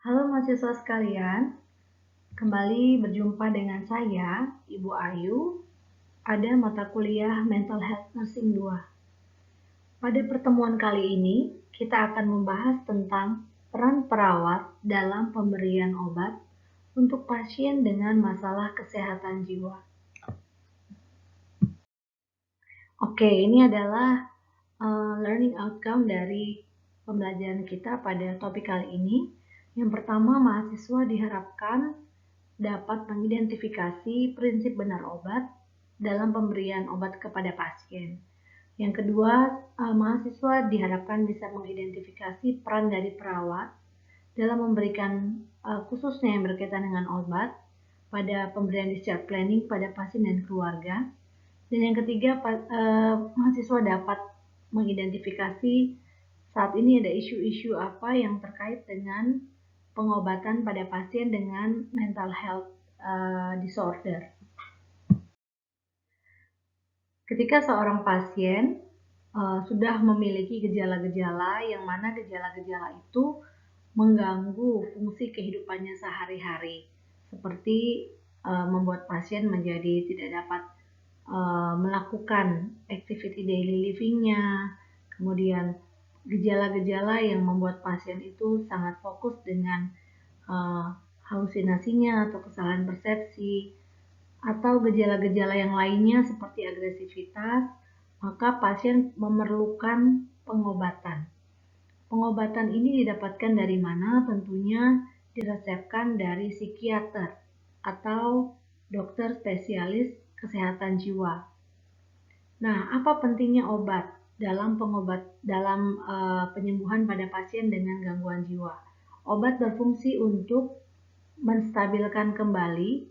Halo mahasiswa sekalian, kembali berjumpa dengan saya, Ibu Ayu, pada mata kuliah Mental Health Nursing 2. Pada pertemuan kali ini, kita akan membahas tentang peran perawat dalam pemberian obat untuk pasien dengan masalah kesehatan jiwa. Oke, ini adalah learning outcome dari pembelajaran kita pada topik kali ini. Yang pertama, mahasiswa diharapkan dapat mengidentifikasi prinsip benar obat dalam pemberian obat kepada pasien. Yang kedua, mahasiswa diharapkan bisa mengidentifikasi peran dari perawat dalam memberikan khususnya yang berkaitan dengan obat pada pemberian discharge planning pada pasien dan keluarga. Dan yang ketiga, mahasiswa dapat mengidentifikasi saat ini ada isu-isu apa yang terkait dengan pengobatan pada pasien dengan mental health disorder. Ketika seorang pasien sudah memiliki gejala-gejala yang mana gejala-gejala itu mengganggu fungsi kehidupannya sehari-hari, seperti membuat pasien menjadi tidak dapat melakukan activity daily living-nya, kemudian gejala-gejala yang membuat pasien itu sangat fokus dengan halusinasinya atau kesalahan persepsi, atau gejala-gejala yang lainnya seperti agresivitas, maka pasien memerlukan pengobatan. Pengobatan ini didapatkan dari mana? Tentunya diresepkan dari psikiater atau dokter spesialis kesehatan jiwa. Nah, apa pentingnya obat dalam penyembuhan pada pasien dengan gangguan jiwa? Obat berfungsi untuk menstabilkan kembali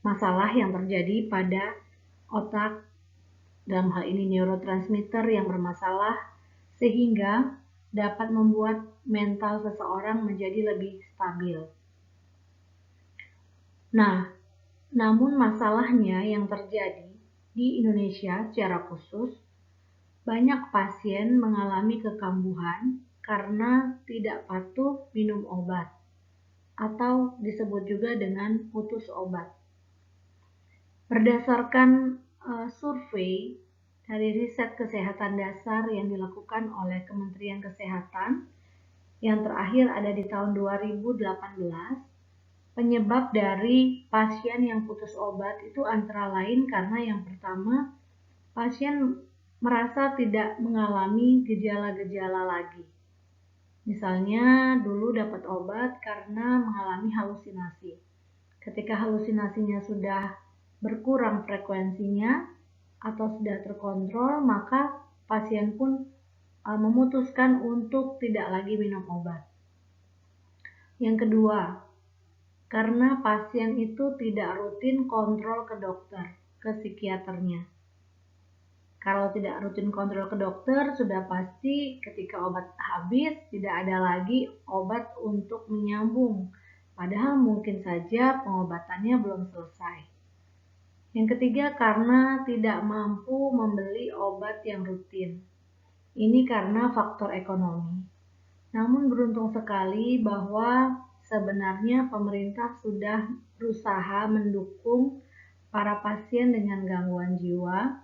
masalah yang terjadi pada otak, dalam hal ini neurotransmitter yang bermasalah, sehingga dapat membuat mental seseorang menjadi lebih stabil. Nah, namun masalahnya yang terjadi di Indonesia secara khusus, banyak pasien mengalami kekambuhan karena tidak patuh minum obat, atau disebut juga dengan putus obat. Berdasarkan survei dari riset kesehatan dasar yang dilakukan oleh Kementerian Kesehatan, yang terakhir ada di tahun 2018, penyebab dari pasien yang putus obat itu antara lain karena yang pertama, pasien merasa tidak mengalami gejala-gejala lagi. Misalnya dulu dapat obat karena mengalami halusinasi. Ketika halusinasinya sudah berkurang frekuensinya atau sudah terkontrol, maka pasien pun memutuskan untuk tidak lagi minum obat. Yang kedua, karena pasien itu tidak rutin kontrol ke dokter, ke psikiaternya. Kalau tidak rutin kontrol ke dokter, sudah pasti ketika obat habis, tidak ada lagi obat untuk menyambung. Padahal mungkin saja pengobatannya belum selesai. Yang ketiga, karena tidak mampu membeli obat yang rutin. Ini karena faktor ekonomi. Namun beruntung sekali bahwa sebenarnya pemerintah sudah berusaha mendukung para pasien dengan gangguan jiwa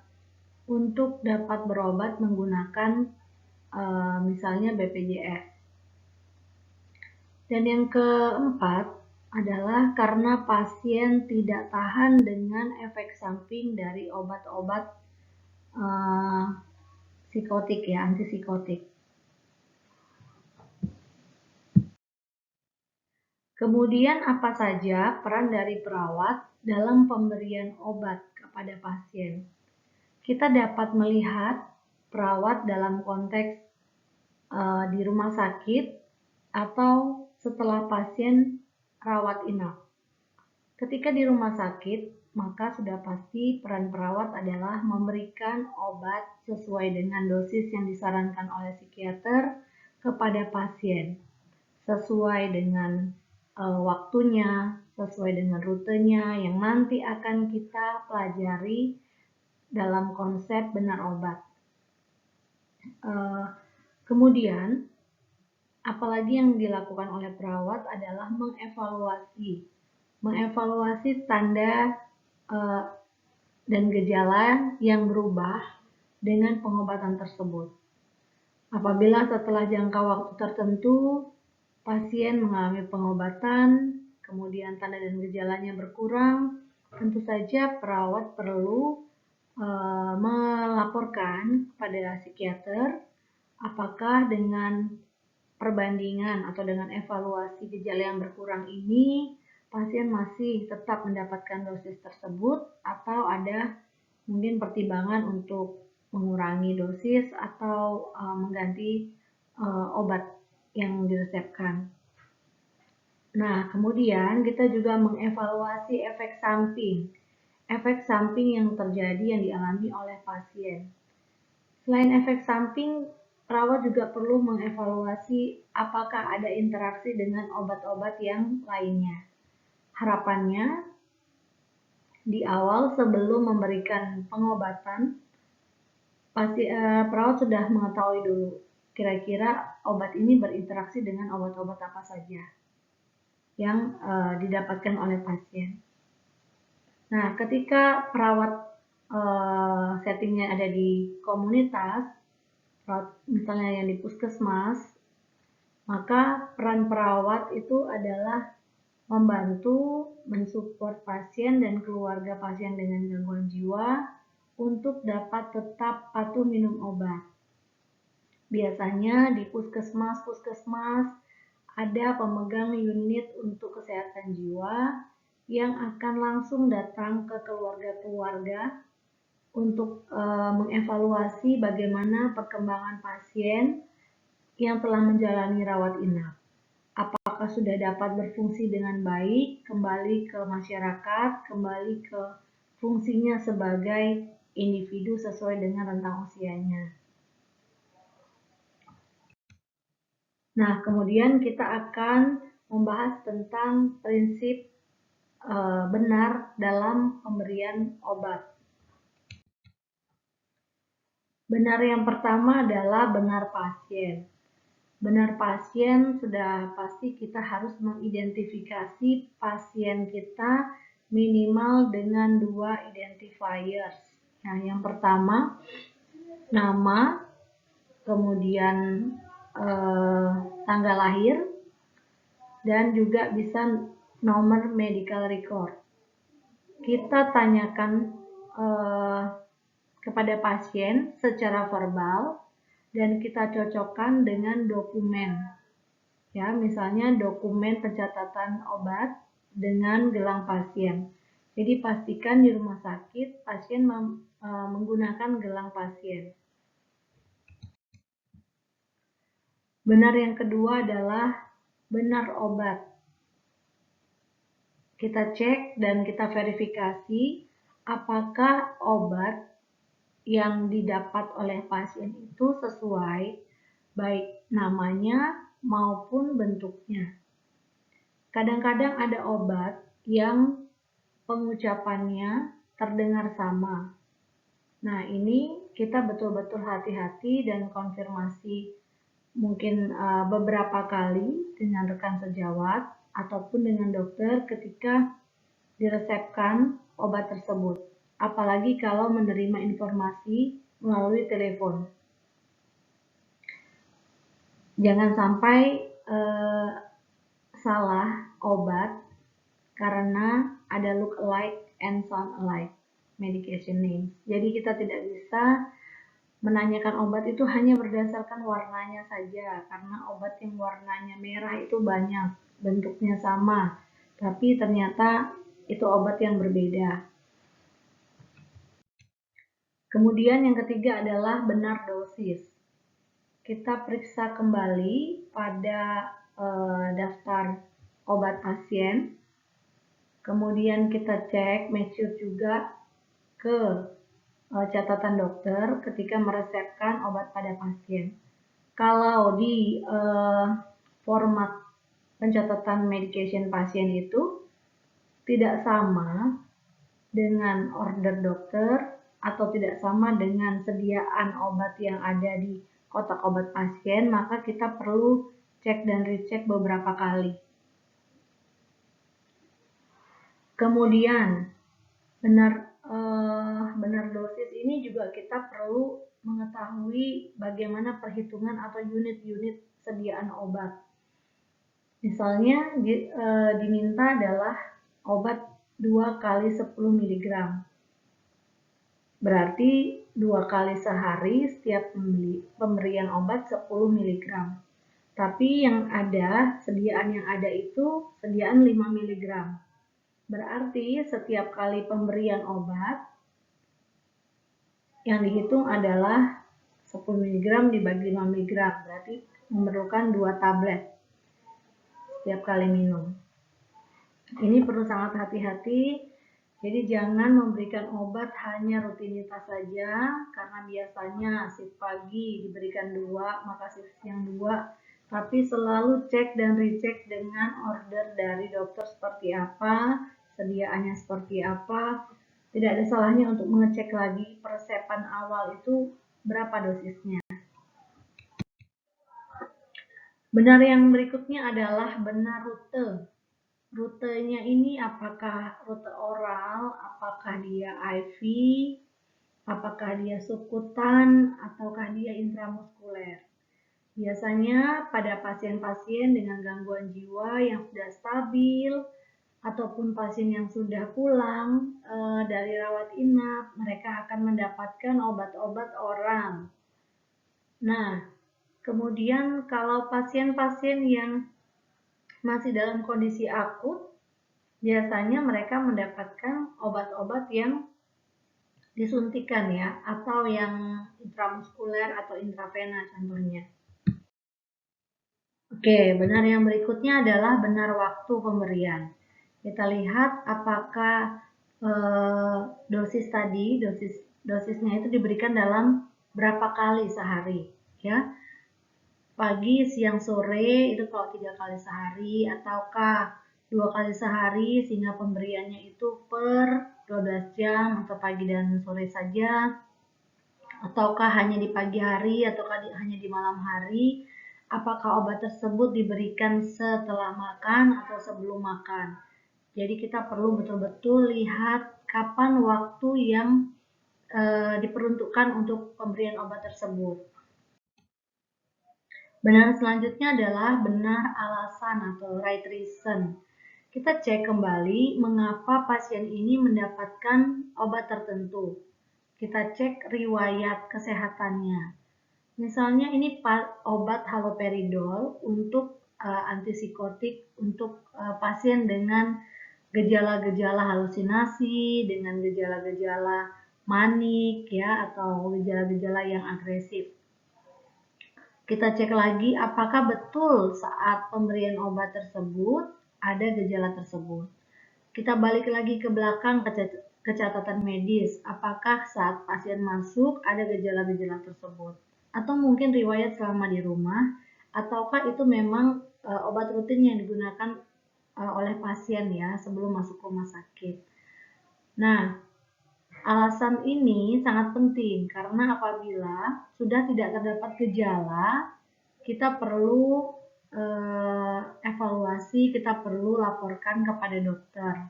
untuk dapat berobat menggunakan misalnya BPJS. Dan yang keempat adalah karena pasien tidak tahan dengan efek samping dari obat-obat psikotik ya, antipsikotik. Kemudian apa saja peran dari perawat dalam pemberian obat kepada pasien? Kita dapat melihat perawat dalam konteks di rumah sakit atau setelah pasien rawat inap. Ketika di rumah sakit, maka sudah pasti peran perawat adalah memberikan obat sesuai dengan dosis yang disarankan oleh psikiater kepada pasien, sesuai dengan waktunya, sesuai dengan rutenya yang nanti akan kita pelajari dalam konsep benar obat. Kemudian Apalagi yang dilakukan oleh perawat adalah mengevaluasi tanda dan gejala yang berubah dengan pengobatan tersebut. Apabila setelah jangka waktu tertentu pasien mengalami pengobatan, kemudian tanda dan gejalanya berkurang, tentu saja perawat perlu melaporkan kepada psikiater apakah dengan perbandingan atau dengan evaluasi gejala yang berkurang ini pasien masih tetap mendapatkan dosis tersebut atau ada mungkin pertimbangan untuk mengurangi dosis atau mengganti obat yang diresepkan. Nah, kemudian kita juga mengevaluasi efek samping yang terjadi yang dialami oleh pasien. Selain efek samping, perawat juga perlu mengevaluasi apakah ada interaksi dengan obat-obat yang lainnya. Harapannya, di awal sebelum memberikan pengobatan, perawat sudah mengetahui dulu kira-kira obat ini berinteraksi dengan obat-obat apa saja yang didapatkan oleh pasien. Nah, ketika perawat settingnya ada di komunitas, misalnya yang di puskesmas, maka peran perawat itu adalah membantu mensupport pasien dan keluarga pasien dengan gangguan jiwa untuk dapat tetap patuh minum obat. Biasanya di puskesmas ada pemegang unit untuk kesehatan jiwa yang akan langsung datang ke keluarga-keluarga untuk mengevaluasi bagaimana perkembangan pasien yang telah menjalani rawat inap. Apakah sudah dapat berfungsi dengan baik, kembali ke masyarakat, kembali ke fungsinya sebagai individu sesuai dengan rentang usianya. Nah, kemudian kita akan membahas tentang prinsip benar dalam pemberian obat. Benar yang pertama adalah benar pasien. Benar pasien sudah pasti kita harus mengidentifikasi pasien kita minimal dengan 2 identifiers. Nah, yang pertama nama, kemudian tanggal lahir, dan juga bisa nomor medical record. Kita tanyakan kepada pasien secara verbal dan kita cocokkan dengan dokumen. Ya, misalnya dokumen pencatatan obat dengan gelang pasien. Jadi pastikan di rumah sakit pasien menggunakan gelang pasien. Benar yang kedua adalah benar obat. Kita cek dan kita verifikasi apakah obat yang didapat oleh pasien itu sesuai baik namanya maupun bentuknya. Kadang-kadang ada obat yang pengucapannya terdengar sama. Nah, ini kita betul-betul hati-hati dan konfirmasi mungkin beberapa kali dengan rekan sejawat ataupun dengan dokter ketika diresepkan obat tersebut. Apalagi kalau menerima informasi melalui telepon. Jangan sampai salah obat karena ada look alike and sound alike medication names. Jadi kita tidak bisa menanyakan obat itu hanya berdasarkan warnanya saja, karena obat yang warnanya merah itu banyak, bentuknya sama, tapi ternyata itu obat yang berbeda. Kemudian yang ketiga adalah benar dosis. Kita periksa kembali pada daftar obat pasien, kemudian kita cek, make sure juga ke catatan dokter ketika meresepkan obat pada pasien. Kalau di format pencatatan medication pasien itu tidak sama dengan order dokter atau tidak sama dengan sediaan obat yang ada di kotak obat pasien, maka kita perlu cek dan recheck beberapa kali. Kemudian benar dosis ini juga kita perlu mengetahui bagaimana perhitungan atau unit-unit sediaan obat. Misalnya diminta adalah obat 2 kali 10 mg. Berarti 2 kali sehari setiap pemberian obat 10 mg. Tapi yang ada, sediaan yang ada itu sediaan 5 mg. Berarti setiap kali pemberian obat yang dihitung adalah 10 mg dibagi 5 mg. Berarti memerlukan 2 tablet setiap kali minum. Ini perlu sangat hati-hati. Jadi jangan memberikan obat hanya rutinitas saja, karena biasanya shift pagi diberikan 2, maka shift siang 2, tapi selalu cek dan recheck dengan order dari dokter seperti apa, sediaannya seperti apa. Tidak ada salahnya untuk mengecek lagi peresepan awal itu berapa dosisnya. Benar yang berikutnya adalah benar rute. Rutenya ini apakah rute oral, apakah dia IV, apakah dia subkutan, ataukah dia intramuskuler. Biasanya pada pasien-pasien dengan gangguan jiwa yang sudah stabil, ataupun pasien yang sudah pulang dari rawat inap, mereka akan mendapatkan obat-obat oral. Nah, kemudian kalau pasien-pasien yang masih dalam kondisi akut, biasanya mereka mendapatkan obat-obat yang disuntikan ya, atau yang intramuskuler atau intravena contohnya. Oke, benar yang berikutnya adalah benar waktu pemberian. Kita lihat apakah dosisnya itu diberikan dalam berapa kali sehari, ya. Pagi, siang, sore itu kalau 3 kali sehari, ataukah 2 kali sehari sehingga pemberiannya itu per 12 jam atau pagi dan sore saja, ataukah hanya di pagi hari ataukah hanya di malam hari. Apakah obat tersebut diberikan setelah makan atau sebelum makan. Jadi kita perlu betul-betul lihat kapan waktu yang diperuntukkan untuk pemberian obat tersebut. Benar selanjutnya adalah benar alasan atau right reason. Kita cek kembali mengapa pasien ini mendapatkan obat tertentu. Kita cek riwayat kesehatannya. Misalnya ini obat haloperidol untuk antipsikotik untuk pasien dengan gejala-gejala halusinasi, dengan gejala-gejala manik ya, atau gejala-gejala yang agresif. Kita cek lagi apakah betul saat pemberian obat tersebut ada gejala tersebut. Kita balik lagi ke belakang ke catatan medis, apakah saat pasien masuk ada gejala-gejala tersebut. Atau mungkin riwayat selama di rumah, ataukah itu memang obat rutin yang digunakan oleh pasien ya sebelum masuk rumah sakit. Nah, alasan ini sangat penting karena apabila sudah tidak terdapat gejala, kita perlu evaluasi, kita perlu laporkan kepada dokter.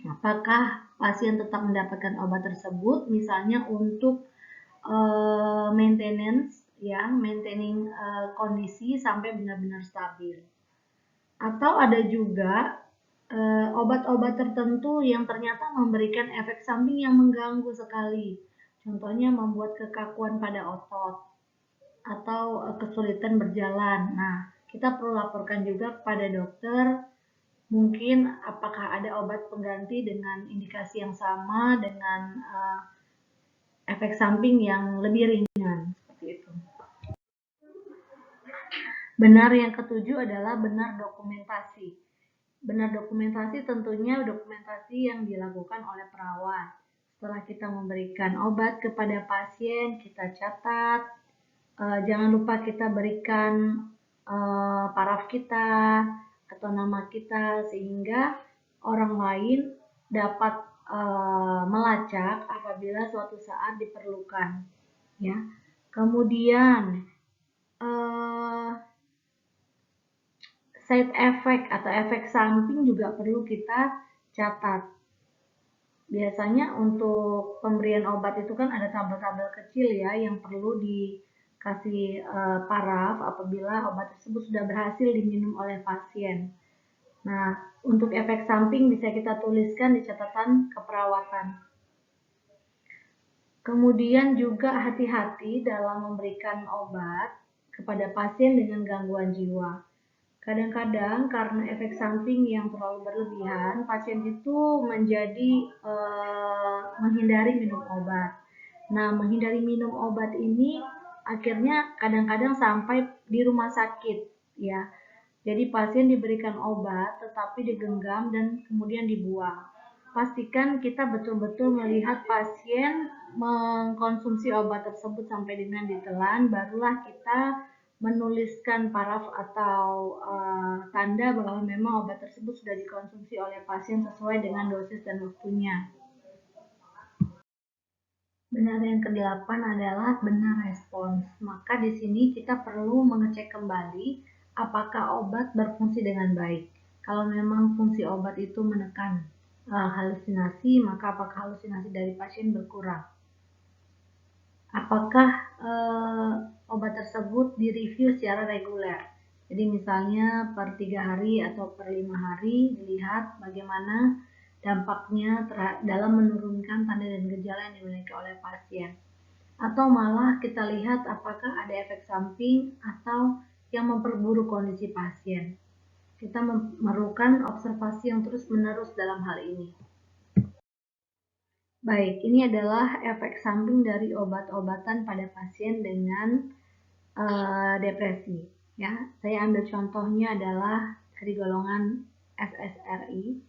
Apakah pasien tetap mendapatkan obat tersebut, misalnya untuk maintenance, ya, maintaining kondisi sampai benar-benar stabil. Atau ada juga obat-obat tertentu yang ternyata memberikan efek samping yang mengganggu sekali. Contohnya membuat kekakuan pada otot atau kesulitan berjalan. Nah, kita perlu laporkan juga kepada dokter, mungkin apakah ada obat pengganti dengan indikasi yang sama, dengan efek samping yang lebih ringan, seperti itu. Benar yang ketujuh adalah benar dokumentasi. Benar dokumentasi tentunya dokumentasi yang dilakukan oleh perawat. Setelah kita memberikan obat kepada pasien, kita catat. Jangan lupa kita berikan paraf kita atau nama kita sehingga orang lain dapat melacak apabila suatu saat diperlukan. Ya. Kemudian Side effect atau efek samping juga perlu kita catat. Biasanya untuk pemberian obat itu kan ada tabel-tabel kecil ya yang perlu dikasih paraf apabila obat tersebut sudah berhasil diminum oleh pasien. Nah, untuk efek samping bisa kita tuliskan di catatan keperawatan. Kemudian juga hati-hati dalam memberikan obat kepada pasien dengan gangguan jiwa. Kadang-kadang karena efek samping yang terlalu berlebihan, pasien itu menjadi menghindari minum obat. Nah, menghindari minum obat ini akhirnya kadang-kadang sampai di rumah sakit, ya. Jadi pasien diberikan obat tetapi digenggam dan kemudian dibuang. Pastikan kita betul-betul melihat pasien mengkonsumsi obat tersebut sampai dengan ditelan, barulah kita menuliskan paraf atau tanda bahwa memang obat tersebut sudah dikonsumsi oleh pasien sesuai dengan dosis dan waktunya. Benar yang ke-8 adalah benar respons. Maka di sini kita perlu mengecek kembali apakah obat berfungsi dengan baik. Kalau memang fungsi obat itu menekan halusinasi, maka apakah halusinasi dari pasien berkurang? Apakah obat tersebut direview secara reguler? Jadi misalnya per 3 hari atau per 5 hari dilihat bagaimana dampaknya dalam menurunkan tanda dan gejala yang dimiliki oleh pasien. Atau malah kita lihat apakah ada efek samping atau yang memperburuk kondisi pasien. Kita memerlukan observasi yang terus-menerus dalam hal ini. Baik, ini adalah efek samping dari obat-obatan pada pasien dengan depresi. Ya, saya ambil contohnya adalah dari golongan SSRI,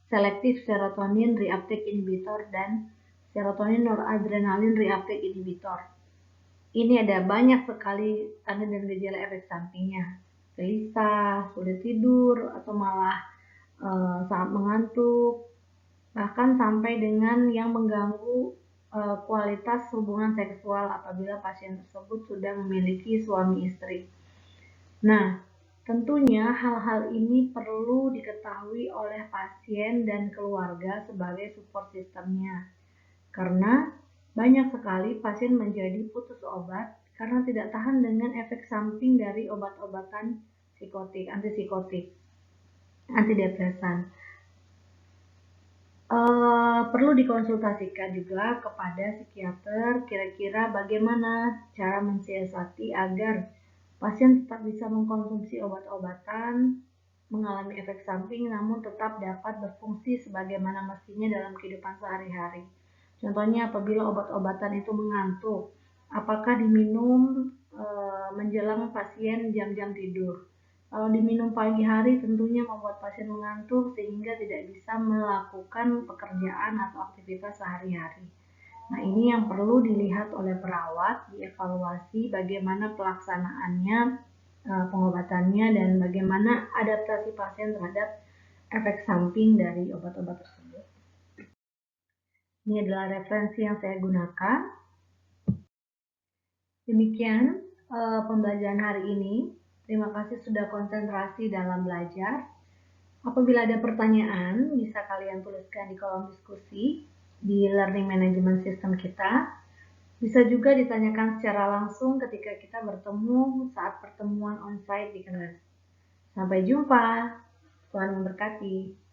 Selective Serotonin Reuptake Inhibitor dan Serotonin Noradrenaline Reuptake Inhibitor. Ini ada banyak sekali tanda dan gejala efek sampingnya, gelisah, sulit tidur, atau malah sangat mengantuk, bahkan sampai dengan yang mengganggu kualitas hubungan seksual apabila pasien tersebut sudah memiliki suami istri. Nah, tentunya hal-hal ini perlu diketahui oleh pasien dan keluarga sebagai support sistemnya. Karena banyak sekali pasien menjadi putus obat karena tidak tahan dengan efek samping dari obat-obatan psikotik, antipsikotik, antidepresan. Perlu dikonsultasikan juga kepada psikiater kira-kira bagaimana cara mensiasati agar pasien tetap bisa mengkonsumsi obat-obatan, mengalami efek samping namun tetap dapat berfungsi sebagaimana mestinya dalam kehidupan sehari-hari. Contohnya apabila obat-obatan itu mengantuk, apakah diminum menjelang pasien jam-jam tidur? Kalau diminum pagi hari tentunya membuat pasien mengantuk sehingga tidak bisa melakukan pekerjaan atau aktivitas sehari-hari. Nah, ini yang perlu dilihat oleh perawat, dievaluasi bagaimana pelaksanaannya, pengobatannya, dan bagaimana adaptasi pasien terhadap efek samping dari obat-obat tersebut. Ini adalah referensi yang saya gunakan. Demikian pembelajaran hari ini. Terima kasih sudah konsentrasi dalam belajar. Apabila ada pertanyaan, bisa kalian tuliskan di kolom diskusi di Learning Management System kita. Bisa juga ditanyakan secara langsung ketika kita bertemu saat pertemuan onsite di kelas. Sampai jumpa. Tuhan memberkati.